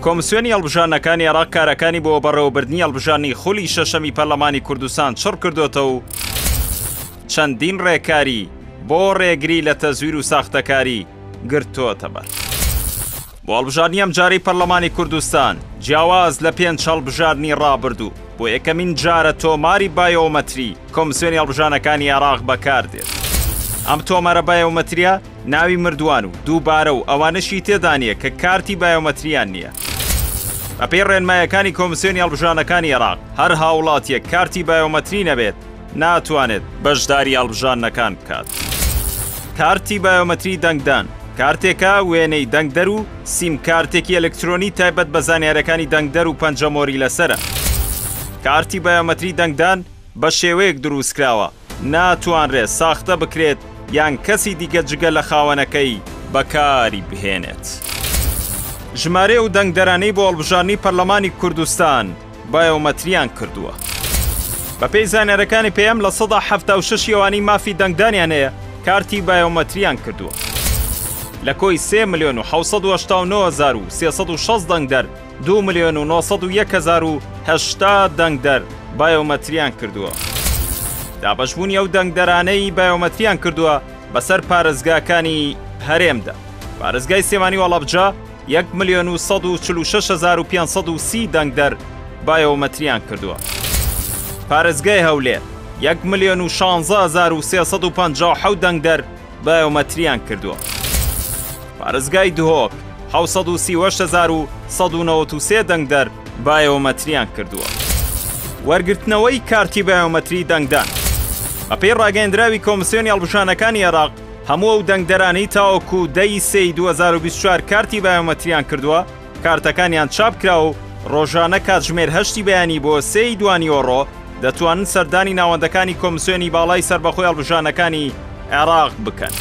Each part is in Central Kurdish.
کۆمسیۆنی هەڵبژاردنەکانی عێراق کارەکانی بۆ بەڕێوەبردننی هەڵبژاردننی خولی شەشەمی پەرلەمانی کوردستان چڕ کردوتەوە و چەندین ڕێکاری بۆ ڕێگری لە تەزویر و ساختەکاری گرتووەتە بەر. بۆ هەڵبژاردننی ئەم جارەی پەرلەمانی کوردستان جیاواز لە 5 هەڵبژاردننی ڕابردوو بۆ یەکەمین جارە تۆماری بایۆمەتری کۆمسیۆنی هەڵبژاردنەکانی عێراق بەکاردێت. ئەم تۆمارە بایۆمەتریە ناوی مردووان و دووبارە و ئەوانەشی تێدا نیە کە کارتی بایۆمەتریان نییە. بەپێی ڕێنمایەکانی کۆمسیۆنی هەڵبژاردنەکانی عێراق هەر هاوڵاتیەک کارتی بایۆمەتری نەبێت ناتوانێت بەشداری هەڵبژاردنەکان بکات. کارتی بایۆمەتری دەنگدان کارتێکە وێنەی دەنگدەر و سیم کارتێکی ئەلکترۆنی تایبەت بە زانیارەکانی دەنگدەر و پەنجەمۆری لەسرە. کارتی بایۆمەتری دەنگدان بە شێوەیەک دروستکراوە ناتوانرێت ساختە بکرێت یان کەسی دیگە جگە لە خاوەنەکەی بەکاری بهێنێت. ژمارە و دەنگدەرانەی بۆ هەڵبژاردننی پەرلەمانی کوردستان بایۆمەتریان کردووە. بەپێی زانیارەکانی پێم لە 176 ئەوانەی مافی دەنگدانیان هەیە کارتی بایۆمەتریان کردووە. لە کۆی 3,789,360 دەنگدەر 2,901,080 دەنگدەر بایۆمەتریان کردووە. دابەشبوونی ئەو دەنگدەرانەی بایۆمەتریان کردووە بەسەر پارێزگاکانی هەرێمدا. پارێزگای سێمانی وەڵەبجە 1,146,530 دەنگدەر بایۆمەتریان کردووە. پارێزگای هەولێر 1,16,357 دەنگدەر بایۆمەتریان کردووە. پارێزگای دهۆک 738,193 دەنگدەر بایۆمەتریان کردووە. وەرگرتنەوەی کارتی بایۆمەتری دەنگدان بەپێی ڕاگەیەندراوی کۆمسیۆنی هەڵبژاردنەکانی عێراق هەموو ئەو دەنگدەرانەی تاوەکو 10/3/2024 کارتی بایۆمەتریان کردووە کارتەکانیان چاپ کراوە و ڕۆژانە کاتژمێر 8 بەیانی بۆ 3 دوانیۆڕۆ دەتوانن سەردانی ناوەندەکانی کۆمسیۆنی باڵای سەربەخۆی هەڵبژاردنەکانی عێراق بکەن.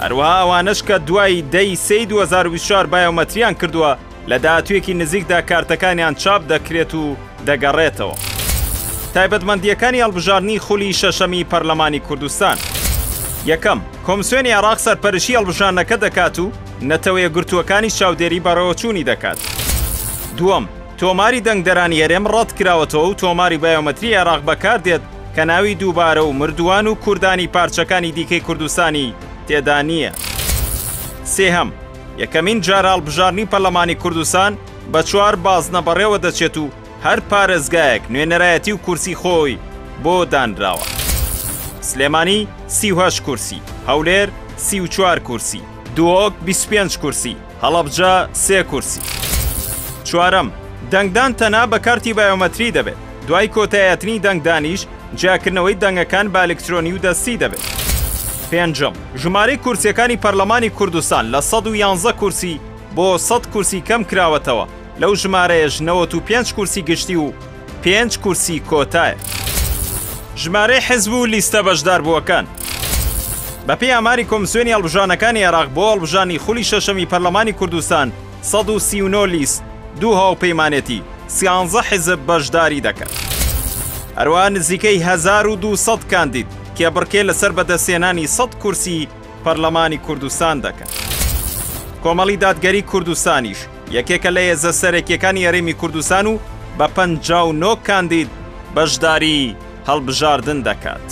هەروەها ئەوانش کە دوای 10/3/2024 بایۆمەتریان کردووە لە داهاتوویەکی نزیکدا کارتەکانیان چاپ دەکرێت و دەگەڕێتەوە. تایبەتمەندیەکانی هەڵبژاردننی خولی شەشەمی پەرلەمانی کوردستان. یەکەم، کۆمسیۆنی عێراق سەرپەرشی هەڵبژاردنەکە دەکات و نەتەوەیە گرتووەکانی چاودێری بەڕێوەچوونی دەکات. دووەم، تۆماری دەنگدەرانی هەرێم ڕەت کراوەتەوە و تۆماری بایۆمەتری عێراق بەکاردێت کە ناوی دووبارە و مردووان و کوردانی پارچەکانی دیکەی کوردستانی تێدا نییە. سێهەم، یەکەمین جارە هەڵبژاردننی پەرلەمانی کوردستان بە 4 بازنە بەڕێوە دەچێت و هەر پارێزگایەک نوێنەرایەتی و کورسی خۆی بۆ دانراوە. سلێمانی 38 کورسی، هەولێر 34 کورسی، دووەک 25 کورسی، هەڵەبجە 3 کورسی. چوارەم، دەنگدان تەنها بە کارتی بایۆمەتری دەبێت. دوای کۆتایەتنی دەنگدانیش جاکردنەوەی دەنگەکان بە ئەلکترۆنی و دەستی دەبێت. پێنجەم، ژمارەی کورسیەکانی پەرلەمانی کوردستان لە 111 کورسی بۆ 100 کورسی کەم کراوەتەوە. لەو ژمارەیەش 95 کورسی گشتی و 5 کورسی کۆتایە. ژمارەی حیزب و لیستە بەشدار بووەکان. بەپێی ئاماری کۆمسیۆنی هەڵبژاردنەکانی عێراق بۆ هەڵبژاردننی خولی شەشەمی پەرلەمانی کوردستان 139 لیست، 2 هاوپەیمانێتی، 13 حیزب بەشداری دەکات. هەروەها نزیکەی 1200 کاندید کە بڕکێ لەسەر بەدەستێنانی 100 کورسی پەرلەمانی کوردستان دەکەن. کۆمەڵی دادگەری کوردستانیش یەکێکە لە هێزە سەرەکیەکانی هەرێمی کوردستان و بە 59 کاندید بەشداری هەڵبژاردن دەکات.